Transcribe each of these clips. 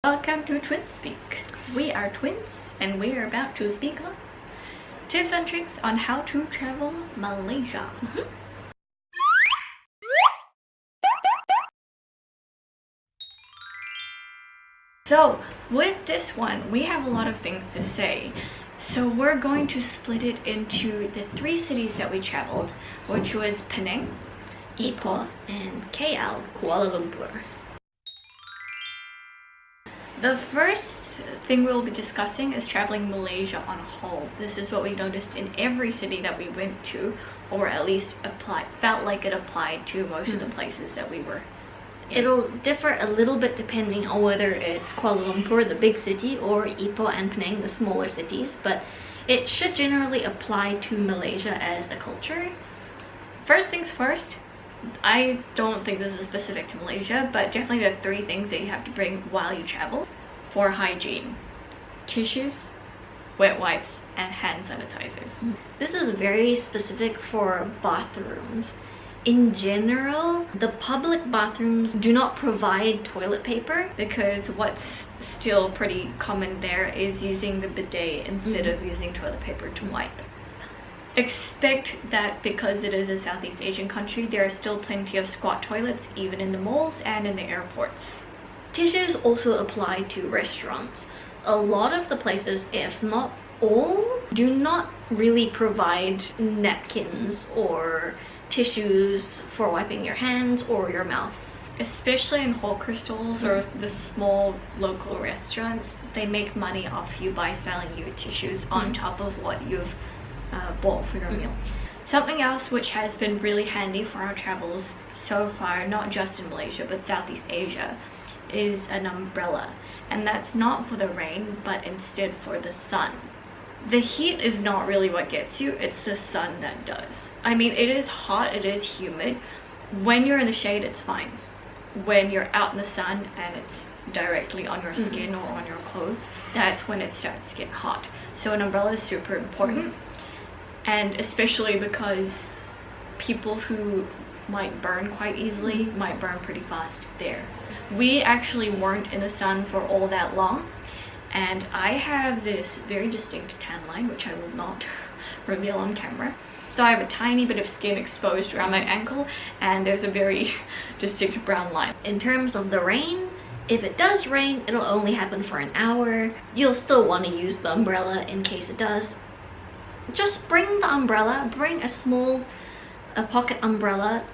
Welcome to TwinSpeak. We are twins and we are about to speak on tips and tricks on how to travel Malaysia. So with this one, we have a lot of things to say. So we're going to split it into the 3 cities that we traveled, which was Penang, Ipoh, and KL, Kuala Lumpur. The first thing we'll be discussing is traveling Malaysia on a whole. This is what we noticed in every city that we went to, or at least felt like it applied to most of the places that we were. It'll differ a little bit depending on whether it's Kuala Lumpur, the big city, or Ipoh and Penang, the smaller cities, but it should generally apply to Malaysia as a culture. First things first, I don't think this is specific to Malaysia, but definitely the 3 things that you have to bring while you travel for hygiene: tissues, wet wipes, and hand sanitizers. This is very specific for bathrooms. In general, the public bathrooms do not provide toilet paper because what's still pretty common there is using the bidet instead of using toilet paper to wipe. Expect that because it is a Southeast Asian country, there are still plenty of squat toilets even in the malls and in the airports. Tissues also apply to restaurants. A lot of the places, if not all, do not really provide napkins or tissues for wiping your hands or your mouth. Especially in hawker stores or the small local restaurants, they make money off you by selling you tissues on top of what you've bought for your meal. Something else which has been really handy for our travels so far, not just in Malaysia but Southeast Asia, is an umbrella, and that's not for the rain but instead for the sun. The heat is not really what gets you, it's the sun that does. I mean, it is hot, it is humid. When you're in the shade, it's fine. When you're out in the sun and it's directly on your skin or on your clothes, that's when it starts to get hot. So an umbrella is super important, and especially because people who might burn quite easily might burn pretty fast there. We actually weren't in the sun for all that long, and I have this very distinct tan line which I will not reveal on camera. So I have a tiny bit of skin exposed around my ankle and there's a very distinct brown line. In terms of the rain, if it does rain, it'll only happen for an hour. You'll still want to use the umbrella in case it does. Just bring the umbrella, bring a small pocket umbrella,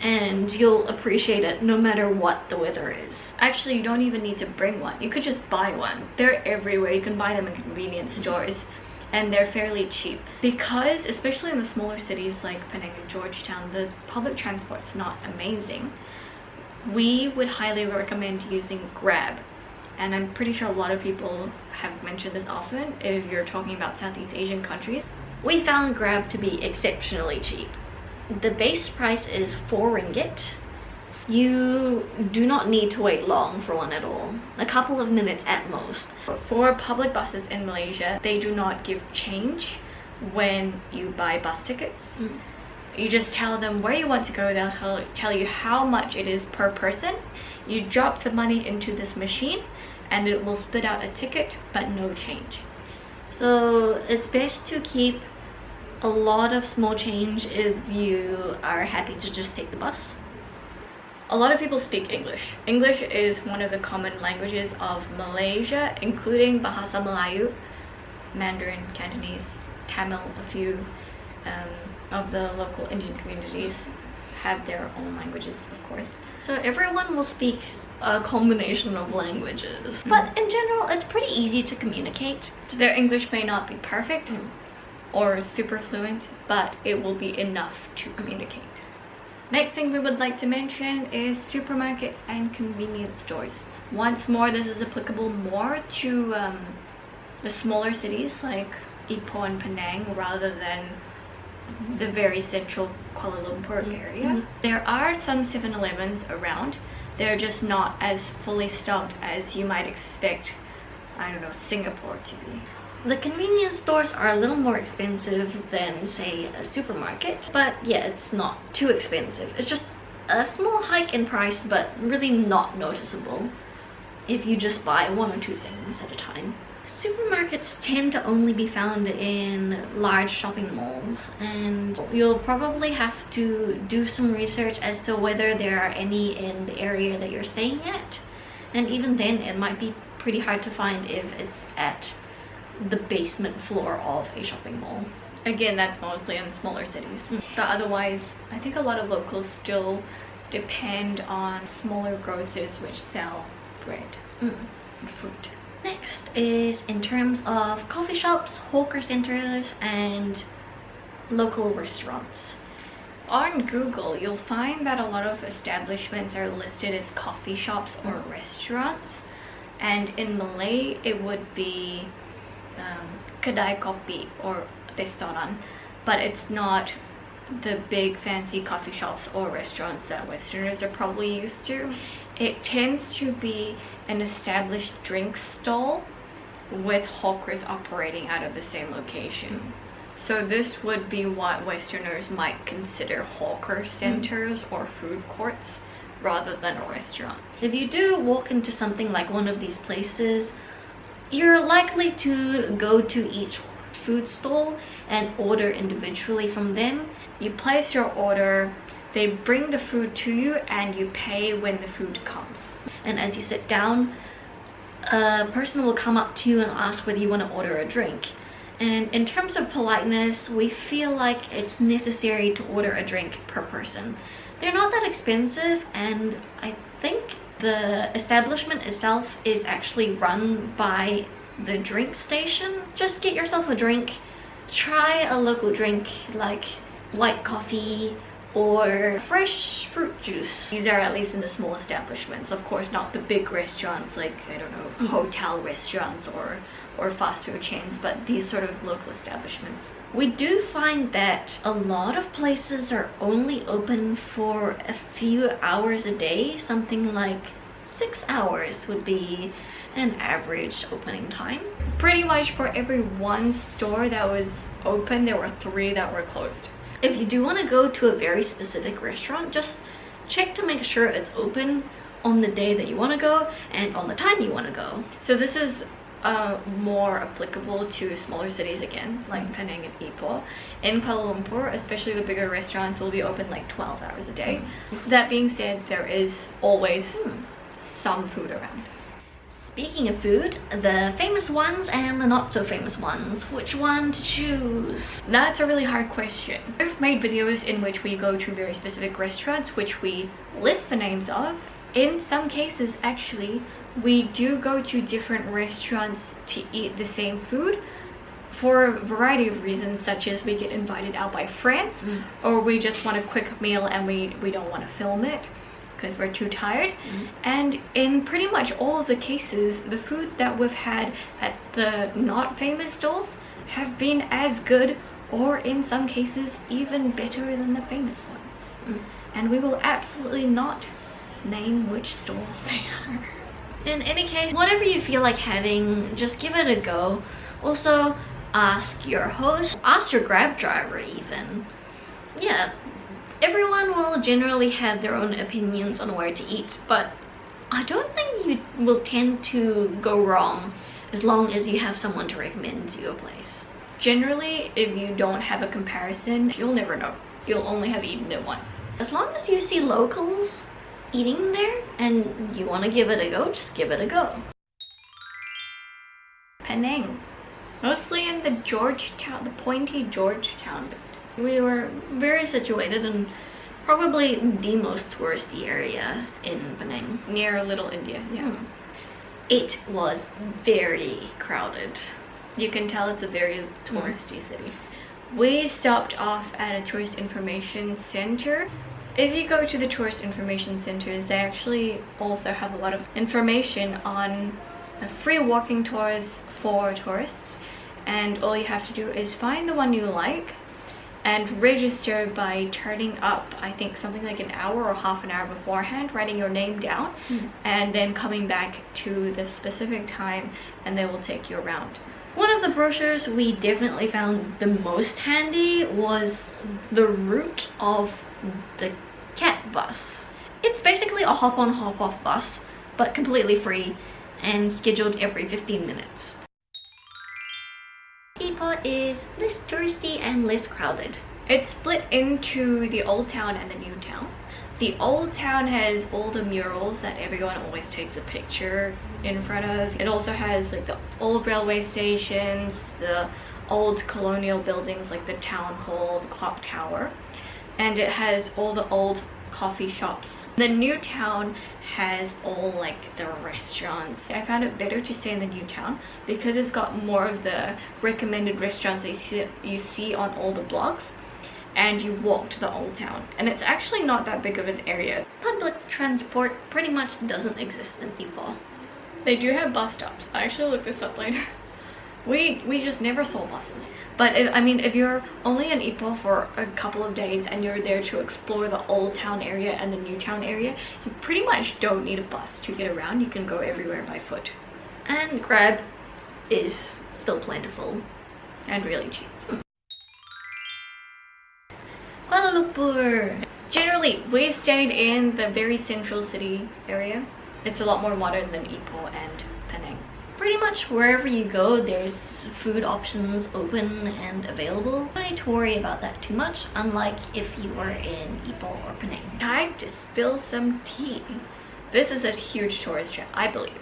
and you'll appreciate it no matter what the weather is. Actually, you don't even need to bring one. You could just buy one. They're everywhere. You can buy them in convenience stores and they're fairly cheap. Because, especially in the smaller cities like Penang and Georgetown, the public transport's not amazing. We would highly recommend using Grab. And I'm pretty sure a lot of people have mentioned this often if you're talking about Southeast Asian countries. We found Grab to be exceptionally cheap. The base price is 4 ringgit. You do not need to wait long for one at all. A couple of minutes at most. For public buses in Malaysia, they do not give change when you buy bus tickets. You just tell them where you want to go, they'll tell you how much it is per person. You drop the money into this machine and it will spit out a ticket but no change. So it's best to keep a lot of small change if you are happy to just take the bus. A lot of people speak English. English is one of the common languages of Malaysia, including Bahasa Melayu, Mandarin, Cantonese, Tamil. A few of the local Indian communities have their own languages, of course. So everyone will speak a combination of languages. But in general, it's pretty easy to communicate. Their English may not be perfect or super fluent, but it will be enough to communicate. Next thing we would like to mention is supermarkets and convenience stores. Once more, this is applicable more to the smaller cities like Ipoh and Penang rather than the very central Kuala Lumpur area. There are some 7-Elevens around. They're just not as fully stocked as you might expect, I don't know, Singapore to be. The convenience stores are a little more expensive than, say, a supermarket, but yeah, it's not too expensive. It's just a small hike in price, but really not noticeable. if you just buy 1 or 2 things at a time. Supermarkets tend to only be found in large shopping malls, and you'll probably have to do some research as to whether there are any in the area that you're staying at. And even then, it might be pretty hard to find if it's at the basement floor of a shopping mall. Again, that's mostly in smaller cities. But otherwise, I think a lot of locals still depend on smaller grocers which sell bread and fruit. Next is in terms of coffee shops, hawker centers, and local restaurants. On Google, you'll find that a lot of establishments are listed as coffee shops or restaurants. And in Malay, it would be kedai kopi or restoran. But it's not the big fancy coffee shops or restaurants that Westerners are probably used to. It tends to be an established drink stall with hawkers operating out of the same location. So this would be what Westerners might consider hawker centers or food courts rather than a restaurant. If you do walk into something like one of these places, you're likely to go to each food stall and order individually from them. You place your order, they bring the food to you, and you pay when the food comes. And as you sit down, a person will come up to you and ask whether you want to order a drink. And in terms of politeness, we feel like it's necessary to order a drink per person. They're not that expensive, and I think the establishment itself is actually run by the drink station. Just get yourself a drink. Try a local drink like white coffee or fresh fruit juice. These are at least in the small establishments. Of course, not the big restaurants like, I don't know, hotel restaurants or fast food chains, but these sort of local establishments. We do find that a lot of places are only open for a few hours a day. Something like 6 hours would be an average opening time. Pretty much for every 1 store that was open, there were 3 that were closed. If you do want to go to a very specific restaurant, just check to make sure it's open on the day that you want to go and on the time you want to go. So this is more applicable to smaller cities again, like Penang and Ipoh. In Kuala Lumpur, especially the bigger restaurants, will be open like 12 hours a day. So that being said, there is always some food around. Speaking of food, the famous ones and the not so famous ones, which one to choose? That's a really hard question. We've made videos in which we go to very specific restaurants, which we list the names of. In some cases, actually, we do go to different restaurants to eat the same food for a variety of reasons, such as we get invited out by friends, or we just want a quick meal and we don't want to film it because we're too tired. And in pretty much all of the cases, the food that we've had at the not famous stalls have been as good, or in some cases even better than the famous ones. And we will absolutely not name which stalls they are. In any case, whatever you feel like having, just give it a go. Also, ask your host, ask your Grab driver even. Yeah, everyone will generally have their own opinions on where to eat, but I don't think you will tend to go wrong as long as you have someone to recommend you a place. Generally, if you don't have a comparison, you'll never know. You'll only have eaten it once. As long as you see locals eating there and you want to give it a go, just give it a go. Penang. Mostly in the Georgetown, the pointy Georgetown bit. We were very situated in probably the most touristy area in Penang. Near Little India, yeah. It was very crowded. You can tell it's a very touristy city. We stopped off at a tourist information center. If you go to the tourist information centers, they actually also have a lot of information on free walking tours for tourists, and all you have to do is find the one you like and register by turning up, I think something like an hour or half an hour beforehand, writing your name down, and then coming back to the specific time and they will take you around. One of the brochures we definitely found the most handy was the route of the cat bus. It's basically a hop-on hop-off bus, but completely free, and scheduled every 15 minutes. Ipoh is less touristy and less crowded. It's split into the old town and the new town. The old town has all the murals that everyone always takes a picture in front of. It also has like the old railway stations, the old colonial buildings like the town hall, the clock tower, and it has all the old coffee shops. The new town has all like the restaurants. I found it better to stay in the new town because it's got more of the recommended restaurants that you see on all the blogs, and you walk to the old town, and it's actually not that big of an area. Public transport pretty much doesn't exist in Ipoh. They do have bus stops. I actually looked this up later. We just never saw buses. But if you're only in Ipoh for a couple of days and you're there to explore the old town area and the new town area, you pretty much don't need a bus to get around. You can go everywhere by foot. And Grab is still plentiful And really cheap. Kuala Lumpur. Generally, we stayed in the very central city area. It's a lot more modern than Ipoh and Penang. Pretty much wherever you go, there's food options open and available. You don't need to worry about that too much, unlike if you were in Ipoh or Penang. Time to spill some tea. This is a huge tourist trap, I believe.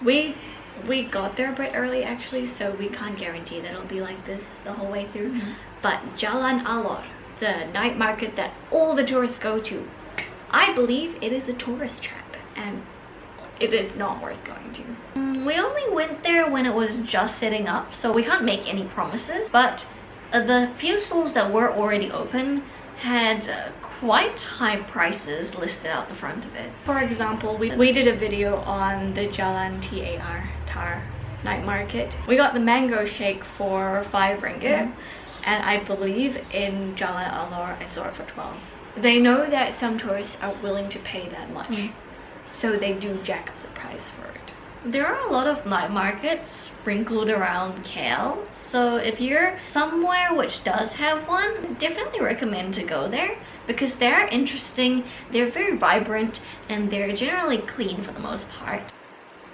We got there a bit early actually, so we can't guarantee that it'll be like this the whole way through. But Jalan Alor, the night market that all the tourists go to, I believe it is a tourist trap, and it is not worth going to. We only went there when it was just setting up, so we can't make any promises, but the few stalls that were already open had quite high prices listed out the front of it. For example, we did a video on the Jalan Tar night market. We got the mango shake for 5 ringgit, and I believe in Jalan Alor I saw it for 12. They know that some tourists are willing to pay that much, so they do jack up the price for it. There are a lot of night markets sprinkled around KL, so if you're somewhere which does have one, definitely recommend to go there because they're interesting, they're very vibrant, and they're generally clean for the most part.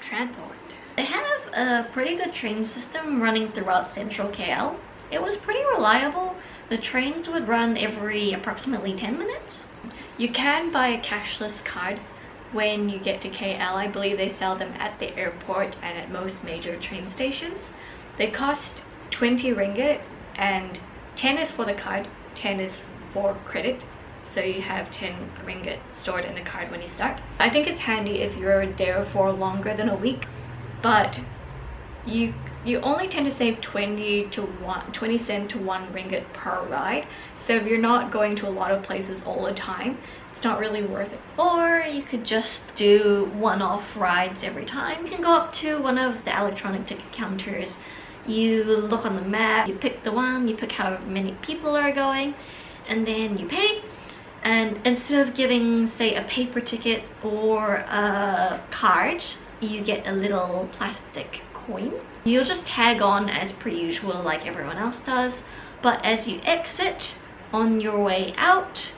Transport. They have a pretty good train system running throughout central KL. It was pretty reliable. The trains would run every approximately 10 minutes. You can buy a cashless card when you get to KL. I believe they sell them at the airport and at most major train stations. They cost 20 ringgit, and 10 is for the card, 10 is for credit. So you have 10 ringgit stored in the card when you start. I think it's handy if you're there for longer than a week, but you only tend to save 20 cent to 1 ringgit per ride. So if you're not going to a lot of places all the time, it's not really worth it. Or you could just do one-off rides every time. You can go up to one of the electronic ticket counters. You look on the map, you pick the one, you pick however many people are going, and then you pay. And instead of giving, say, a paper ticket or a card, you get a little plastic coin. You'll just tag on as per usual like everyone else does, but as you exit on your way out,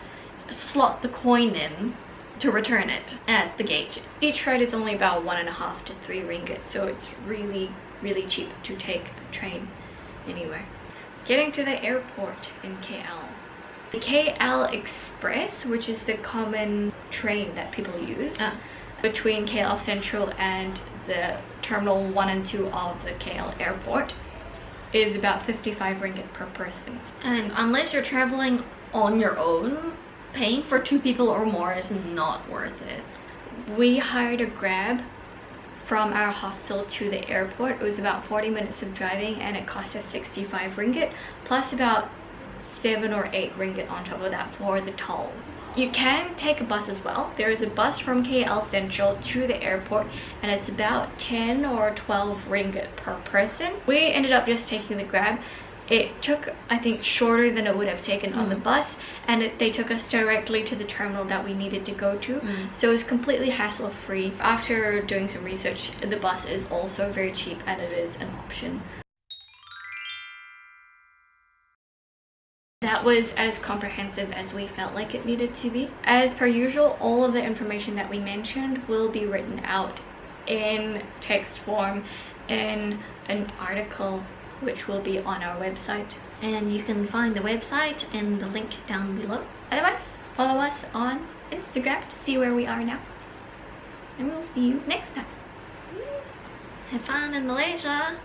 slot the coin in to return it at the gate. Each ride is only about 1.5 to 3 ringgit, so it's really cheap to take a train anywhere. Getting to the airport in KL. The KL Express, which is the common train that people use between KL Central and the Terminal 1 and 2 of the KL airport, is about 55 ringgit per person. And unless you're traveling on your own, paying for 2 people or more is not worth it. We hired a Grab from our hostel to the airport. It was about 40 minutes of driving, and it cost us 65 ringgit plus about 7 or 8 ringgit on top of that for the toll. You can take a bus as well. There is a bus from KL Central to the airport, and it's about 10 or 12 ringgit per person. We ended up just taking the Grab. It took, I think, shorter than it would have taken on the bus, and they took us directly to the terminal that we needed to go to. So it was completely hassle-free. After doing some research, the bus is also very cheap, and it is an option. That was as comprehensive as we felt like it needed to be. As per usual, all of the information that we mentioned will be written out in text form in an article which will be on our website. And you can find the website and the link down below. Otherwise, follow us on Instagram to see where we are now. And we'll see you next time. Have fun in Malaysia.